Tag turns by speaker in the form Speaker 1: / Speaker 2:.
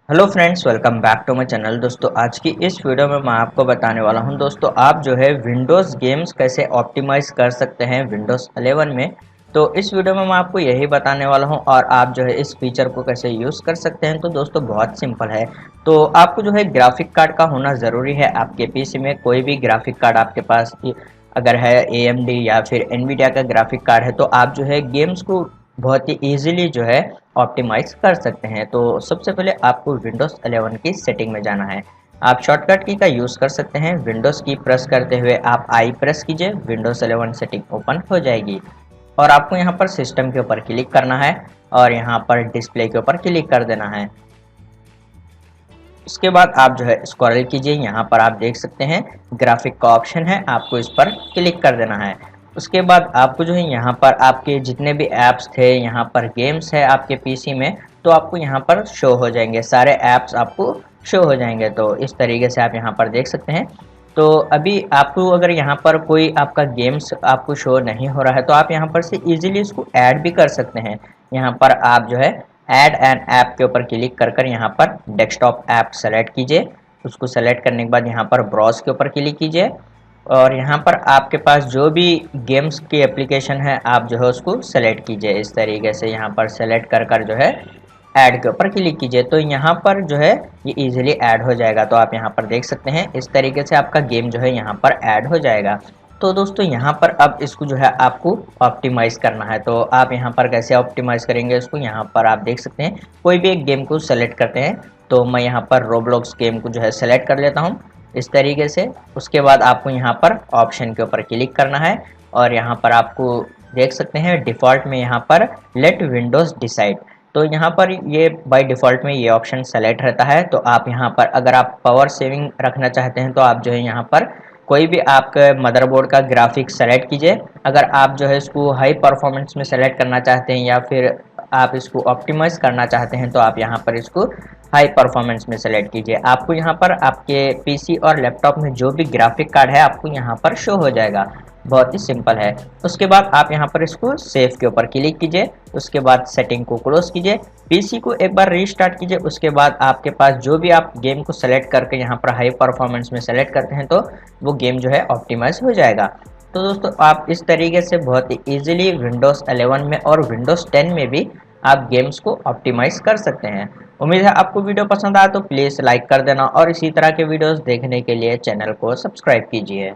Speaker 1: Hello friends, welcome back to my channel. दोस्तों, आज की इस वीडियो में मैं आपको बताने वाला हूं दोस्तों, आप जो है विंडोज़ गेम्स कैसे ऑप्टिमाइज़ कर सकते हैं विंडोज़ 11 में। तो इस वीडियो में मैं आपको यही बताने वाला हूं और आप जो है इस फीचर को कैसे यूज़ कर सकते हैं। तो दोस्तों, बहुत सिंपल है। तो आपको जो है ग्राफिक कार्ड का होना ज़रूरी है आपके पीसी में। कोई भी ग्राफिक कार्ड आपके पास अगर है AMD या फिर एनवीडिया का ग्राफिक कार्ड है, तो आप जो है गेम्स को बहुत ही ईजिली जो है ऑप्टिमाइज कर सकते हैं। तो सबसे पहले आपको विंडोज़ 11 की सेटिंग में जाना है। आप शॉर्टकट की का यूज़ कर सकते हैं। विंडोज़ की प्रेस करते हुए आप आई प्रेस कीजिए, विंडोज़ 11 सेटिंग ओपन हो जाएगी। और आपको यहाँ पर सिस्टम के ऊपर क्लिक करना है और यहाँ पर डिस्प्ले के ऊपर क्लिक कर देना है। उसके बाद आप जो है स्क्रॉल कीजिए, यहाँ पर आप देख सकते हैं ग्राफिक का ऑप्शन है, आपको इस पर क्लिक कर देना है। उसके बाद आपको जो है यहाँ पर आपके जितने भी ऐप्स थे, यहाँ पर गेम्स है आपके पीसी में, तो आपको यहाँ पर शो हो जाएंगे, सारे ऐप्स आपको शो हो जाएंगे। तो इस तरीके से आप यहाँ पर देख सकते हैं। तो अभी आपको अगर यहाँ पर कोई आपका गेम्स आपको शो नहीं हो रहा है, तो आप यहाँ पर से इजीली इसको ऐड भी कर सकते हैं। यहाँ पर आप जो है ऐड एन ऐप के ऊपर क्लिक कर कर यहाँ पर डेस्कटॉप ऐप सेलेक्ट कीजिए। उसको सेलेक्ट करने के बाद यहाँ पर ब्राउज के ऊपर क्लिक कीजिए और यहाँ पर आपके पास जो भी गेम्स की एप्लीकेशन है आप जो है उसको सेलेक्ट कीजिए। इस तरीके से यहाँ पर सेलेक्ट कर कर जो है ऐड के ऊपर क्लिक कीजिए, तो यहाँ पर जो है ये इजीली ऐड हो जाएगा। तो आप यहाँ पर देख सकते हैं इस तरीके से आपका गेम जो है यहाँ पर ऐड हो जाएगा। तो दोस्तों, यहाँ पर अब इसको जो है आपको ऑप्टिमाइज़ करना है। तो आप यहाँ पर कैसे ऑप्टिमाइज़ करेंगे इसको, यहाँ पर आप देख सकते हैं कोई भी एक गेम को सेलेक्ट करते हैं। तो मैं यहाँ पर रोब्लॉक्स गेम को जो है सेलेक्ट कर लेता हूँ इस तरीके से। उसके बाद आपको यहाँ पर ऑप्शन के ऊपर क्लिक करना है और यहाँ पर आपको देख सकते हैं डिफ़ॉल्ट में यहाँ पर लेट विंडोज़ डिसाइड। तो यहाँ पर ये बाय डिफ़ॉल्ट में ये ऑप्शन सेलेक्ट रहता है। तो आप यहाँ पर अगर आप पावर सेविंग रखना चाहते हैं, तो आप जो है यहाँ पर कोई भी आपके मदरबोर्ड का ग्राफिक सेलेक्ट कीजिए। अगर आप जो है इसको हाई परफॉर्मेंस में सेलेक्ट करना चाहते हैं या फिर आप इसको ऑप्टिमाइज़ करना चाहते हैं, तो आप यहाँ पर इसको हाई परफॉर्मेंस में सेलेक्ट कीजिए। आपको यहाँ पर आपके पीसी और लैपटॉप में जो भी ग्राफिक कार्ड है आपको यहाँ पर शो हो जाएगा। बहुत ही सिंपल है। उसके बाद आप यहाँ पर इसको सेव के ऊपर क्लिक कीजिए। उसके बाद सेटिंग को क्लोज कीजिए, पीसी को एक बार रीस्टार्ट कीजिए। उसके बाद आपके पास जो भी आप गेम को सेलेक्ट करके यहाँ पर हाई परफॉर्मेंस में सेलेक्ट करते हैं, तो वो गेम जो है ऑप्टिमाइज हो जाएगा। तो दोस्तों, आप इस तरीके से बहुत ही ईजिली विंडोज़ 11 में और विंडोज़ 10 में भी आप गेम्स को ऑप्टिमाइज कर सकते हैं। उम्मीद है आपको वीडियो पसंद आया, तो प्लीज़ लाइक कर देना और इसी तरह के वीडियोस देखने के लिए चैनल को सब्सक्राइब कीजिए।